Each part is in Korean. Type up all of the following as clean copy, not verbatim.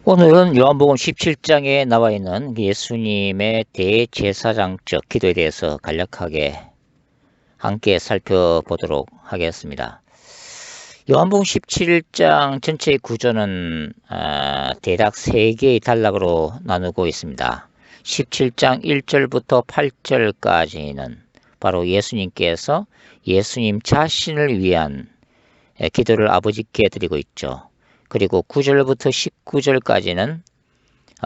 오늘은 요한복음 17장에 나와 있는 예수님의 대제사장적 기도에 대해서 간략하게 함께 살펴보도록 하겠습니다. 요한복음 17장 전체의 구조는 대략 3개의 단락으로 나누고 있습니다. 17장 1절부터 8절까지는 바로 예수님께서 예수님 자신을 위한 기도를 아버지께 드리고 있죠. 그리고 9절부터 19절까지는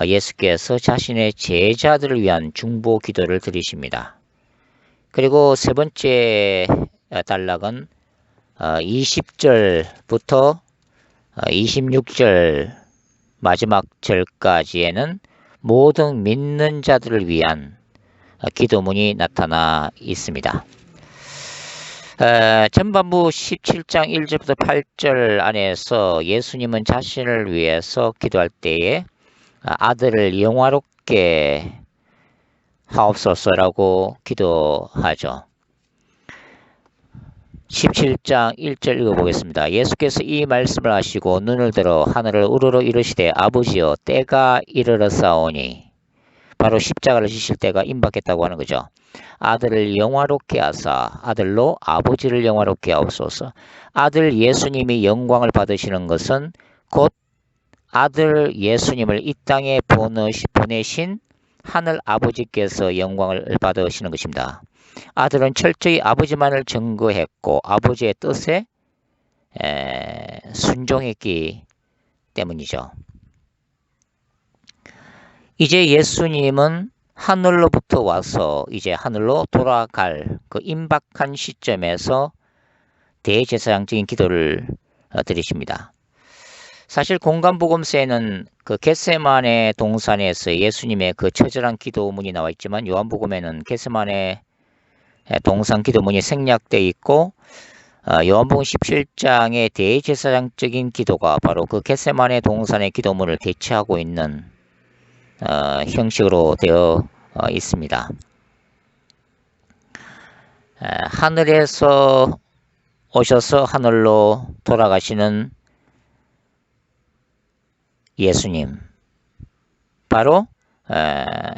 예수께서 자신의 제자들을 위한 중보 기도를 드리십니다. 그리고 세 번째 단락은 20절부터 26절 마지막 절까지에는 모든 믿는 자들을 위한 기도문이 나타나 있습니다. 전반부 17장 1절부터 8절 안에서 예수님은 자신을 위해서 기도할 때에 아들을 영화롭게 하옵소서라고 기도하죠. 17장 1절 읽어보겠습니다. 예수께서 이 말씀을 하시고 눈을 들어 하늘을 우러러 이르시되 아버지여 때가 이르렀사오니, 바로 십자가를 지실 때가 임박했다고 하는 거죠. 아들을 영화롭게 하사 아들로 아버지를 영화롭게 하옵소서. 아들 예수님이 영광을 받으시는 것은 곧 아들 예수님을 이 땅에 보내신 하늘 아버지께서 영광을 받으시는 것입니다. 아들은 철저히 아버지만을 증거했고 아버지의 뜻에 순종했기 때문이죠. 이제 예수님은 하늘로부터 와서 이제 하늘로 돌아갈 그 임박한 시점에서 대제사장적인 기도를 드리십니다. 사실 공간복음서에는 그 겟세마네 동산에서 예수님의 그 처절한 기도문이 나와 있지만 요한복음에는 겟세마네 동산 기도문이 생략되어 있고 요한복음 17장의 대제사장적인 기도가 바로 그 겟세마네 동산의 기도문을 대체하고 있는 형식으로 되어 있습니다. 하늘에서 오셔서 하늘로 돌아가시는 예수님, 바로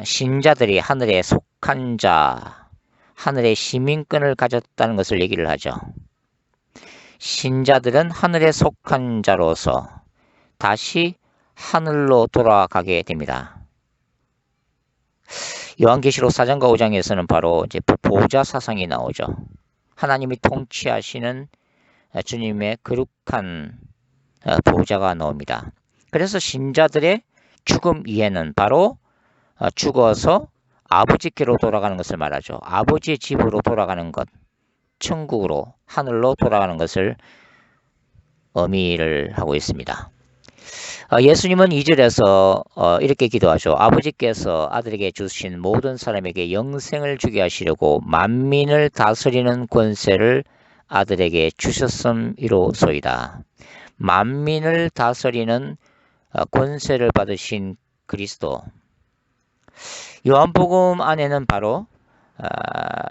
신자들이 하늘에 속한 자, 하늘의 시민권을 가졌다는 것을 얘기를 하죠. 신자들은 하늘에 속한 자로서 다시 하늘로 돌아가게 됩니다. 요한계시록 4장과 5장에서는 바로 이제 보좌 사상이 나오죠. 하나님이 통치하시는 주님의 거룩한 보좌가 나옵니다. 그래서 신자들의 죽음 이해는 바로 죽어서 아버지께로 돌아가는 것을 말하죠. 아버지의 집으로 돌아가는 것, 천국으로, 하늘로 돌아가는 것을 의미를 하고 있습니다. 예수님은 2절에서 이렇게 기도하죠. 아버지께서 아들에게 주신 모든 사람에게 영생을 주게 하시려고 만민을 다스리는 권세를 아들에게 주셨음이로소이다. 만민을 다스리는 권세를 받으신 그리스도. 요한복음 안에는 바로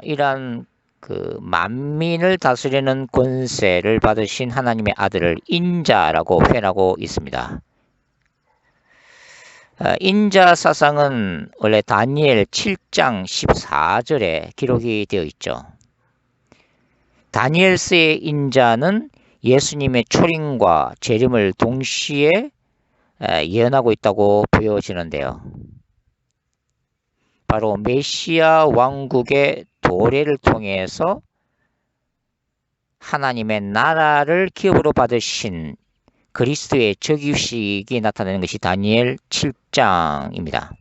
이러한 그 만민을 다스리는 권세를 받으신 하나님의 아들을 인자라고 표현하고 있습니다. 인자 사상은 원래 다니엘 7장 14절에 기록이 되어 있죠. 다니엘서의 인자는 예수님의 초림과 재림을 동시에 예언하고 있다고 보여지는데요. 바로 메시아 왕국의 도래를 통해서 하나님의 나라를 기업으로 받으신 그리스도의 즉위식이 나타나는 것이 다니엘 7장입니다.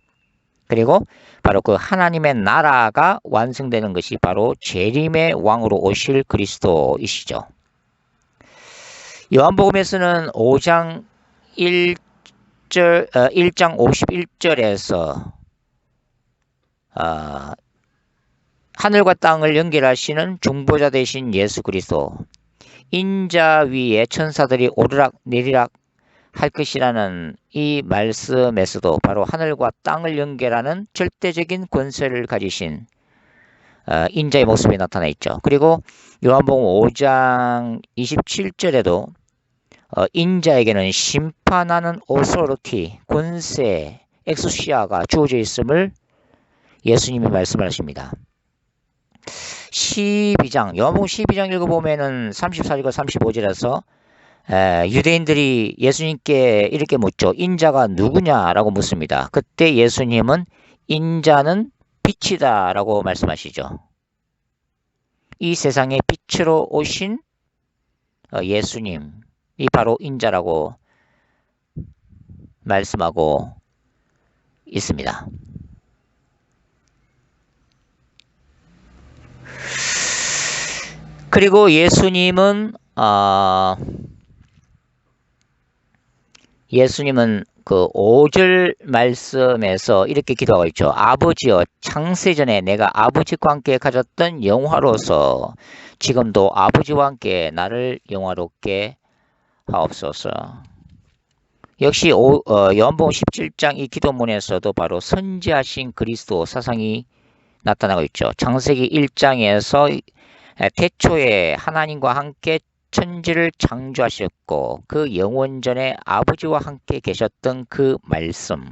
그리고 바로 그 하나님의 나라가 완성되는 것이 바로 재림의 왕으로 오실 그리스도이시죠. 요한복음에서는 5장 1장 51절에서 하늘과 땅을 연결하시는 중보자 되신 예수 그리스도, 인자 위에 천사들이 오르락 내리락 할 것이라는 이 말씀에서도 바로 하늘과 땅을 연결하는 절대적인 권세를 가지신 인자의 모습이 나타나 있죠. 그리고 요한복음 5장 27절에도 인자에게는 심판하는 오소리티, 권세, 엑수시아가 주어져 있음을 예수님이 말씀하십니다. 12장, 요한복음 12장 읽어보면은 34절과 35절에서 유대인들이 예수님께 이렇게 묻죠. 인자가 누구냐라고 묻습니다. 그때 예수님은 인자는 빛이다 라고 말씀하시죠. 이 세상의 빛으로 오신 예수님이 바로 인자라고 말씀하고 있습니다. 그리고 예수님은 그 5절 말씀에서 이렇게 기도하고 있죠. 아버지여, 창세전에 내가 아버지와 함께 가졌던 영화로서 지금도 아버지와 함께 나를 영화롭게 하옵소서. 역시 요한복음 17장 이 기도문에서도 바로 선지하신 그리스도 사상이 나타나고 있죠. 창세기 1장에서 태초에 하나님과 함께 천지를 창조하셨고 그 영원전에 아버지와 함께 계셨던 그 말씀,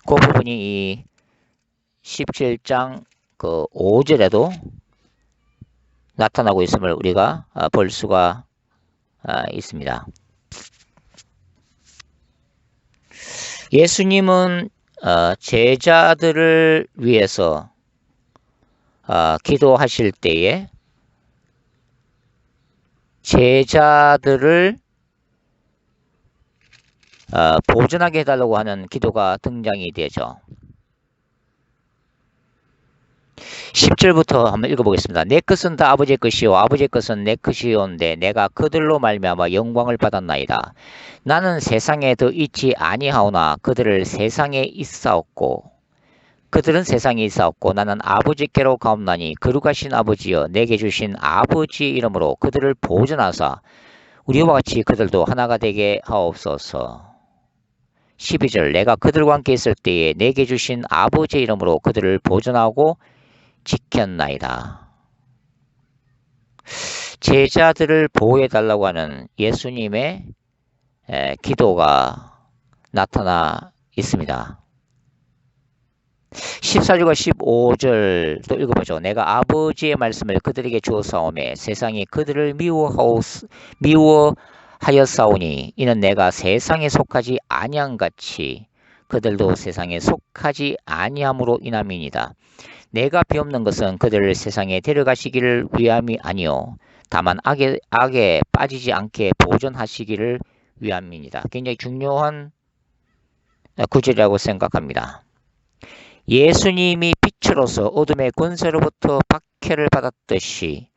그 부분이 이 17장 그 5절에도 나타나고 있음을 우리가 볼 수가 있습니다. 예수님은 제자들을 위해서 기도하실 때에 제자들을 보존하게 해달라고 하는 기도가 등장이 되죠. 10절부터 한번 읽어보겠습니다. 내 것은 다 아버지의 것이요 아버지의 것은 내 것이온데 내가 그들로 말미암아 영광을 받았나이다. 나는 세상에 더 있지 아니하오나 그들을 세상에 있사옵고 그들은 세상에 있사옵고 나는 아버지께로 가옵나니 거룩하신 아버지여 내게 주신 아버지의 이름으로 그들을 보존하사 우리와 같이 그들도 하나가 되게 하옵소서. 12절 내가 그들과 함께 있을 때에 내게 주신 아버지의 이름으로 그들을 보존하고 지켰나이다. 제자들을 보호해달라고 하는 예수님의 기도가 나타나 있습니다. 14절과 15절도 읽어보죠. 내가 아버지의 말씀을 그들에게 주었사오매 세상이 그들을 미워하였사오니 이는 내가 세상에 속하지 아니함같이 그들도 세상에 속하지 아니함으로 인함이니이다. 내가 비옵는 것은 그들을 세상에 데려가시기를 위함이 아니요 다만 악에 빠지지 않게 보존하시기를 위함이니이다. 굉장히 중요한 구절이라고 생각합니다. 예수님이 빛으로서 어둠의 권세로부터 박해를 받았듯이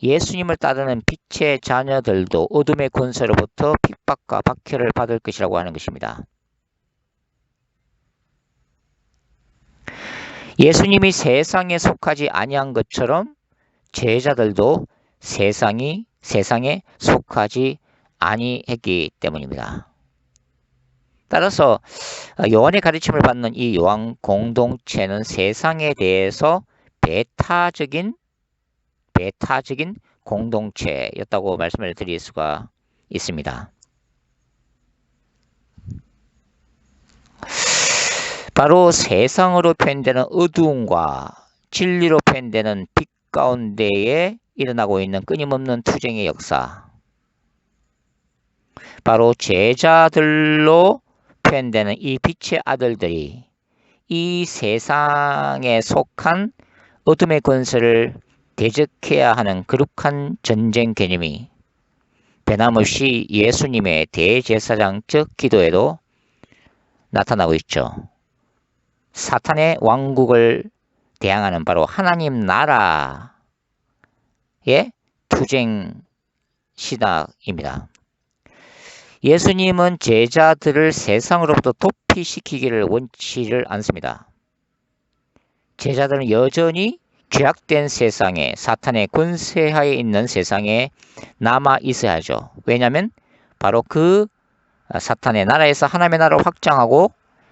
예수님을 따르는 빛의 자녀들도 어둠의 권세로부터 핍박과 박해를 받을 것이라고 하는 것입니다. 예수님이 세상에 속하지 아니한 것처럼 제자들도 세상에 속하지 아니했기 때문입니다. 따라서 요한의 가르침을 받는 이 요한 공동체는 세상에 대해서 배타적인 공동체였다고 말씀을 드릴 수가 있습니다. 바로 세상으로 표현되는 어두움과 진리로 표현되는 빛 가운데에 일어나고 있는 끊임없는 투쟁의 역사, 바로 제자들로 표현되는 이 빛의 아들들이 이 세상에 속한 어둠의 권세를 대적해야 하는 거룩한 전쟁 개념이 변함없이 예수님의 대제사장적 기도에도 나타나고 있죠. 사탄의 왕국을 대항하는 바로 하나님 나라의 투쟁 시작입니다. 예수님은 제자들을 세상으로부터 도피시키기를 원치를 않습니다. 제자들은 여전히 죄악된 세상에 사탄의 권세하에 있는 세상에 남아 있어야죠. 왜냐하면 바로 그 사탄의 나라에서 하나님의 나라를 확장하고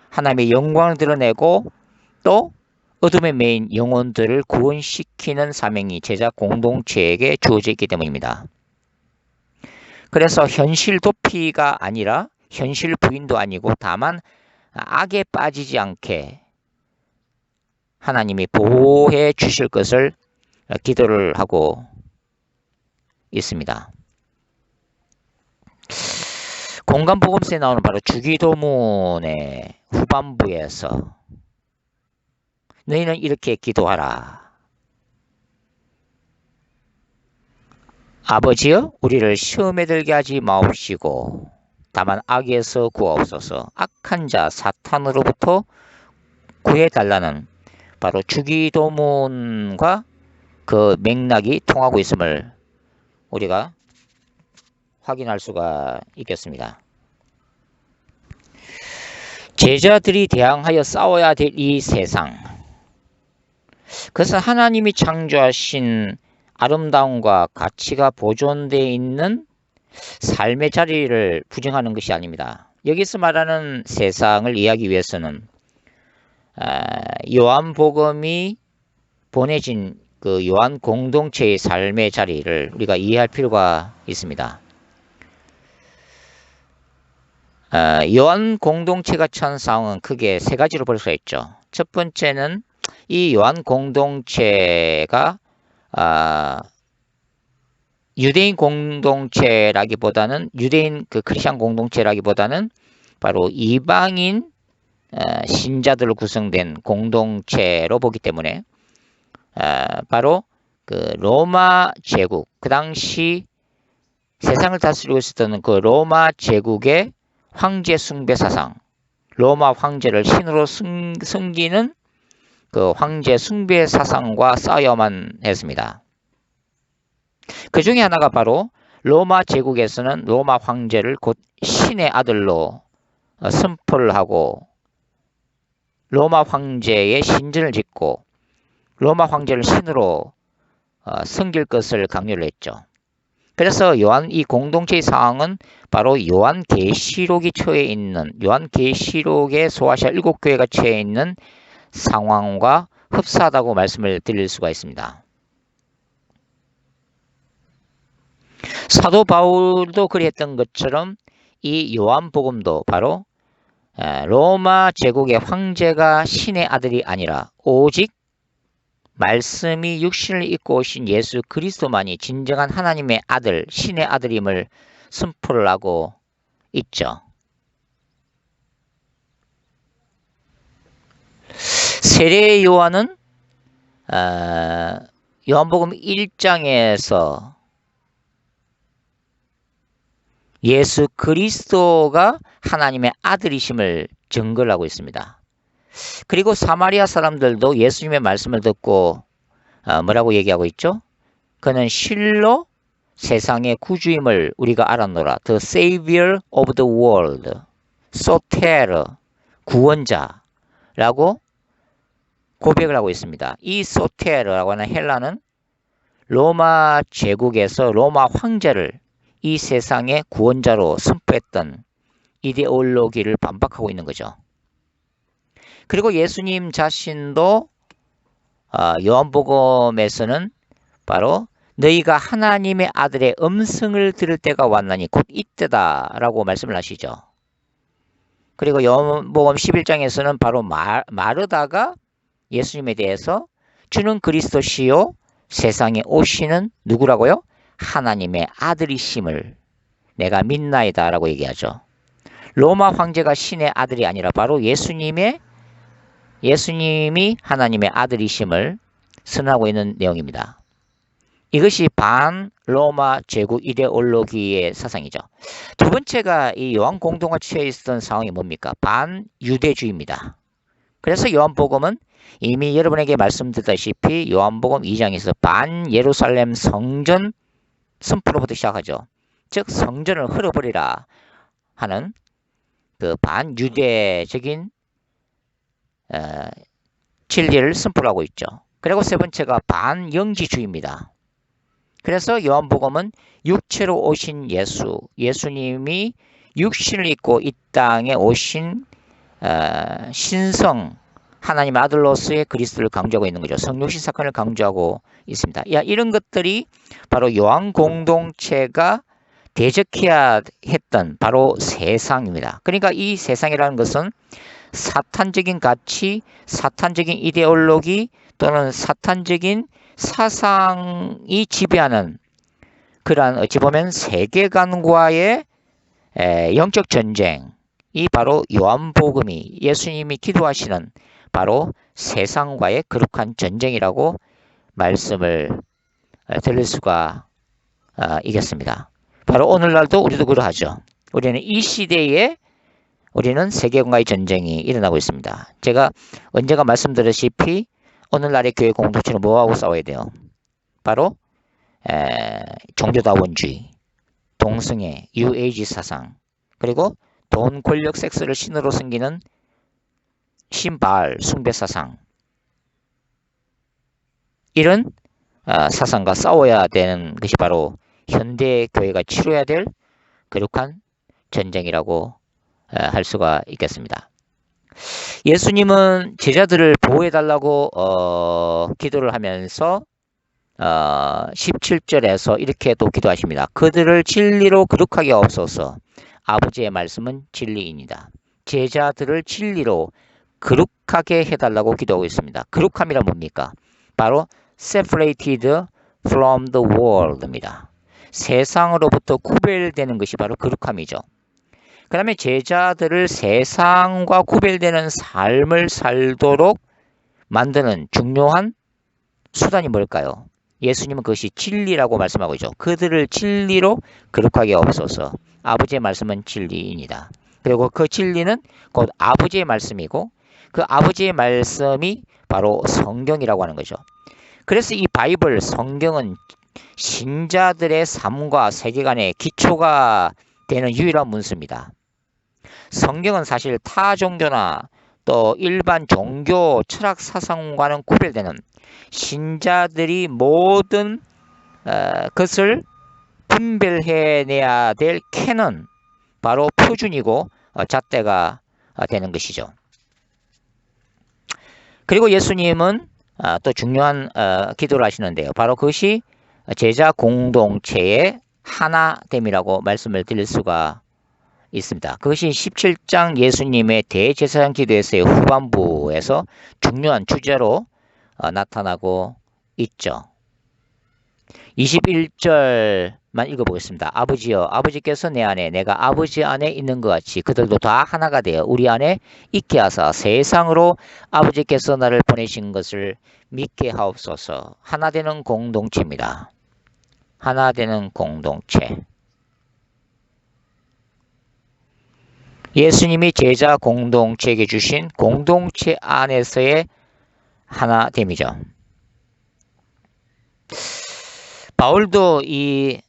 하나님의 영광을 드러내고 또 어둠의 메인 영혼들을 구원시키는 사명이 제자 공동체에게 주어져 있기 때문입니다. 그래서 현실 도피가 아니라 현실 부인도 아니고 다만 악에 빠지지 않게 하나님이 보호해 주실 것을 기도를 하고 있습니다. 공간복음서에 나오는 바로 주기도문의 후반부에서 너희는 이렇게 기도하라. 아버지여 우리를 시험에 들게 하지 마옵시고 다만 악에서 구하옵소서. 악한 자 사탄으로부터 구해달라는 바로 주기도문과 그 맥락이 통하고 있음을 우리가 확인할 수가 있겠습니다. 제자들이 대항하여 싸워야 될 이 세상, 그것은 하나님이 창조하신 아름다움과 가치가 보존되어 있는 삶의 자리를 부정하는 것이 아닙니다. 여기서 말하는 세상을 이해하기 위해서는 요한복음이 보내진 그 요한 공동체의 삶의 자리를 우리가 이해할 필요가 있습니다. 요한 공동체가 처한 상황은 크게 세 가지로 볼 수가 있죠. 첫 번째는 이 요한 공동체가 유대인 공동체라기보다는 유대인 그 크리스천 공동체라기보다는 바로 이방인 신자들로 구성된 공동체로 보기 때문에 바로 그 로마 제국, 그 당시 세상을 다스리고 있었던 그 로마 제국의 황제 숭배 사상, 로마 황제를 신으로 섬기는 그 황제 숭배 사상과 싸워야만 했습니다. 그 중에 하나가 바로 로마 제국에서는 로마 황제를 곧 신의 아들로 선포를 하고 로마 황제의 신전을 짓고 로마 황제를 신으로 섬길 것을 강요를 했죠. 그래서 이 공동체의 상황은 바로 요한계시록이 처해 있는, 요한계시록의 소아시아 7교회가 처해 있는 상황과 흡사하다고 말씀을 드릴 수가 있습니다. 사도 바울도 그랬던 것처럼 이 요한복음도 바로 로마 제국의 황제가 신의 아들이 아니라 오직 말씀이 육신을 입고 오신 예수 그리스도만이 진정한 하나님의 아들, 신의 아들임을 선포를 하고 있죠. 세례 요한은 요한복음 1장에서 예수 그리스도가 하나님의 아들이심을 증거를 하고 있습니다. 그리고 사마리아 사람들도 예수님의 말씀을 듣고 뭐라고 얘기하고 있죠? 그는 실로 세상의 구주임을 우리가 알았노라. The Savior of the world. 소테르, 구원자라고 고백을 하고 있습니다. 이 소테르라고 하는 헬라는 로마 제국에서 로마 황제를 이 세상의 구원자로 선포했던 이데올로기를 반박하고 있는 거죠. 그리고 예수님 자신도 요한복음에서는 바로 너희가 하나님의 아들의 음성을 들을 때가 왔나니 곧 이때다라고 말씀을 하시죠. 그리고 요한복음 11장에서는 바로 마르다가 예수님에 대해서 주는 그리스도시요 세상에 오시는 누구라고요? 하나님의 아들이심을 내가 믿나이다 라고 얘기하죠. 로마 황제가 신의 아들이 아니라 바로 예수님이 하나님의 아들이심을 선언하고 있는 내용입니다. 이것이 반로마 제국 이데올로기의 사상이죠. 두 번째가 이 요한 공동화 취해 있었던 상황이 뭡니까? 반유대주의입니다. 그래서 요한복음은 이미 여러분에게 말씀드렸다시피 요한복음 2장에서 반예루살렘 성전 선포로부터 시작하죠. 즉 성전을 헐어버리라 하는 그 반유대적인 진리를 선포하고 있죠. 그리고 세 번째가 반영지주의입니다. 그래서 요한복음은 육체로 오신 예수님이 육신을 입고 이 땅에 오신 신성 하나님의 아들로서의 그리스도를 강조하고 있는 거죠. 성육신 사건을 강조하고 있습니다. 이런 것들이 바로 요한 공동체가 대적해야 했던 바로 세상입니다. 그러니까 이 세상이라는 것은 사탄적인 가치, 사탄적인 이데올로기 또는 사탄적인 사상이 지배하는 그러한 어찌 보면 세계관과의 영적 전쟁이 바로 요한복음이 예수님이 기도하시는 바로 세상과의 거룩한 전쟁이라고 말씀을 드릴 수가 있겠습니다. 바로 오늘날도 우리도 그러하죠. 우리는 이 시대에 우리는 세계관과의 전쟁이 일어나고 있습니다. 제가 언젠가 말씀드렸다시피 오늘날의 교회 공동체는 뭐하고 싸워야 돼요? 바로 종교다원주의, 동성애, 뉴에이지 사상, 그리고 돈, 권력, 섹스를 신으로 섬기는 신바알 숭배 사상, 이런 사상과 싸워야 되는 것이 바로 현대 교회가 치러야 될 거룩한 전쟁이라고 할 수가 있겠습니다. 예수님은 제자들을 보호해달라고 기도를 하면서 17절에서 이렇게 또 기도하십니다. 그들을 진리로 거룩하게 하옵소서. 아버지의 말씀은 진리입니다. 제자들을 진리로 거룩하게 해달라고 기도하고 있습니다. 거룩함이란 뭡니까? 바로 separated from the world입니다. 세상으로부터 구별되는 것이 바로 거룩함이죠. 그 다음에 제자들을 세상과 구별되는 삶을 살도록 만드는 중요한 수단이 뭘까요? 예수님은 그것이 진리라고 말씀하고 있죠. 그들을 진리로 거룩하게 하옵소서. 아버지의 말씀은 진리입니다. 그리고 그 진리는 곧 아버지의 말씀이고 그 아버지의 말씀이 바로 성경이라고 하는 거죠. 그래서 이 바이블, 성경은 신자들의 삶과 세계관의 기초가 되는 유일한 문서입니다. 성경은 사실 타 종교나 또 일반 종교 철학 사상과는 구별되는 신자들이 모든 것을 분별해내야 될 캐논, 바로 표준이고 잣대가 되는 것이죠. 그리고 예수님은 또 중요한 기도를 하시는데요. 바로 그것이 제자 공동체의 하나됨이라고 말씀을 드릴 수가 있습니다. 그것이 17장 예수님의 대제사장 기도에서의 후반부에서 중요한 주제로 나타나고 있죠. 21절만 읽어보겠습니다. 아버지여, 아버지께서 내 안에, 내가 아버지 안에 있는 것 같이 그들도 다 하나가 되어 우리 안에 있게 하사 세상으로 아버지께서 나를 보내신 것을 믿게 하옵소서. 하나 되는 공동체입니다. 하나 되는 공동체. 예수님이 제자 공동체에게 주신 공동체 안에서의 하나됨이죠. 바울도 이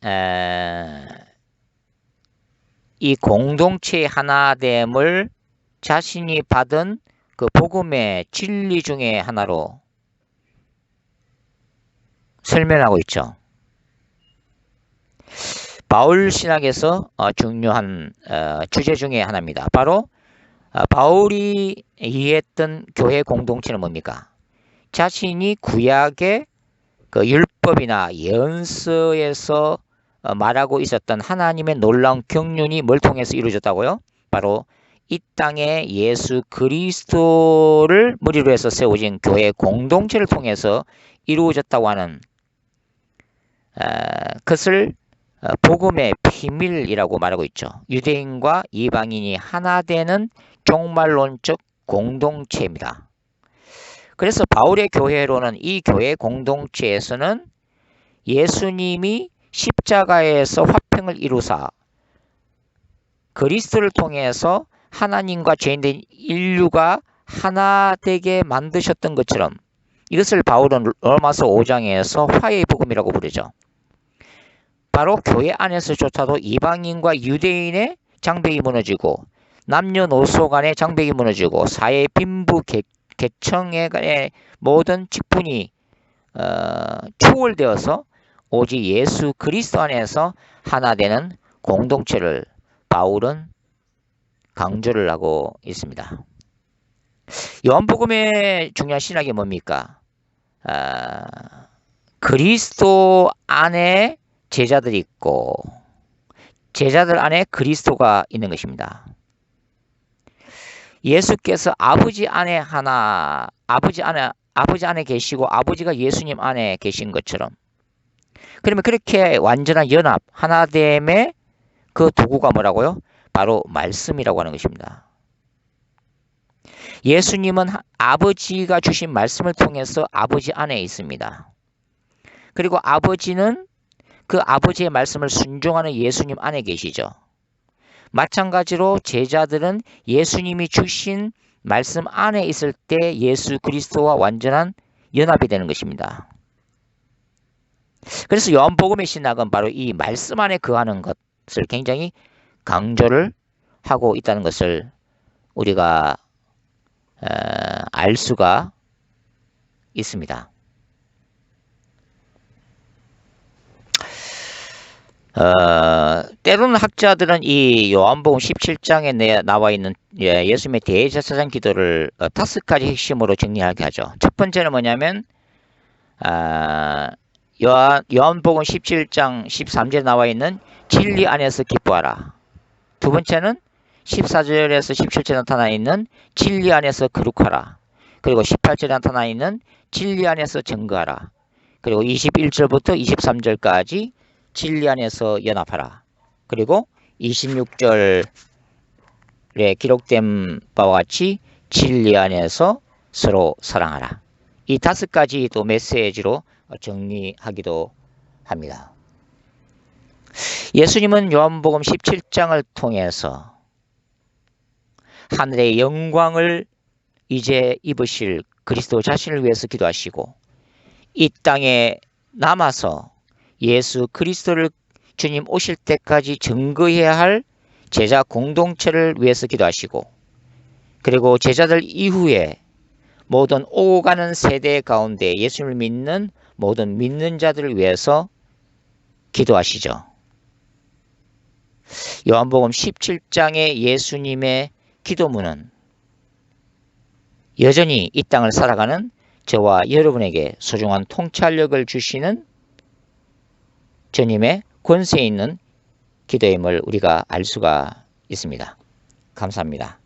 공동체의 하나됨을 자신이 받은 그 복음의 진리 중에 하나로 설명하고 있죠. 바울 신학에서 중요한 주제 중에 하나입니다. 바로 바울이 이해했던 교회 공동체는 뭡니까? 자신이 구약의 그 율법이나 예언서에서 말하고 있었던 하나님의 놀라운 경륜이 뭘 통해서 이루어졌다고요? 바로 이 땅에 예수 그리스도를 머리로 해서 세워진 교회 공동체를 통해서 이루어졌다고 하는 그것을 복음의 비밀이라고 말하고 있죠. 유대인과 이방인이 하나 되는 종말론적 공동체입니다. 그래서 바울의 교회로는 이 교회 공동체에서는 예수님이 십자가에서 화평을 이루사 그리스도를 통해서 하나님과 죄인된 인류가 하나 되게 만드셨던 것처럼 이것을 바울은 로마서 5장에서 화해의 복음이라고 부르죠. 바로 교회 안에서조차도 이방인과 유대인의 장벽이 무너지고 남녀노소 간의 장벽이 무너지고 사회 빈부 계층의 모든 직분이 초월되어서 오직 예수 그리스도 안에서 하나 되는 공동체를 바울은 강조를 하고 있습니다. 요한복음의 중요한 신학이 뭡니까? 그리스도 안에 제자들이 있고 제자들 안에 그리스도가 있는 것입니다. 예수께서 아버지 안에 계시고 아버지가 예수님 안에 계신 것처럼, 그러면 그렇게 완전한 연합, 하나됨의 그 도구가 뭐라고요? 바로 말씀이라고 하는 것입니다. 예수님은 아버지가 주신 말씀을 통해서 아버지 안에 있습니다. 그리고 아버지는 그 아버지의 말씀을 순종하는 예수님 안에 계시죠. 마찬가지로 제자들은 예수님이 주신 말씀 안에 있을 때 예수 그리스도와 완전한 연합이 되는 것입니다. 그래서 요한복음의 신학은 바로 이 말씀 안에 거하는 것을 굉장히 강조를 하고 있다는 것을 우리가 알 수가 있습니다. 때로는 학자들은 이 요한복음 17장에 나와 있는 예수님의 대제사장 기도를 5가지 핵심으로 정리하게 하죠. 첫 번째는 뭐냐면 요한복음 17장 13절에 나와 있는 진리 안에서 기뻐하라. 두 번째는 14절에서 17절에 나타나 있는 진리 안에서 거룩하라. 그리고 18절에 나타나 있는 진리 안에서 증거하라. 그리고 21절부터 23절까지 진리 안에서 연합하라. 그리고 26절에 기록된 바와 같이 진리 안에서 서로 사랑하라. 이 5가지 또 메시지로 정리하기도 합니다. 예수님은 요한복음 17장을 통해서 하늘의 영광을 이제 입으실 그리스도 자신을 위해서 기도하시고, 이 땅에 남아서 예수 그리스도를 주님 오실 때까지 증거해야 할 제자 공동체를 위해서 기도하시고, 그리고 제자들 이후에 모든 오고 가는 세대 가운데 예수님을 믿는 모든 믿는 자들을 위해서 기도하시죠. 요한복음 17장의 예수님의 기도문은 여전히 이 땅을 살아가는 저와 여러분에게 소중한 통찰력을 주시는 주님의 권세 있는 기도임을 우리가 알 수가 있습니다. 감사합니다.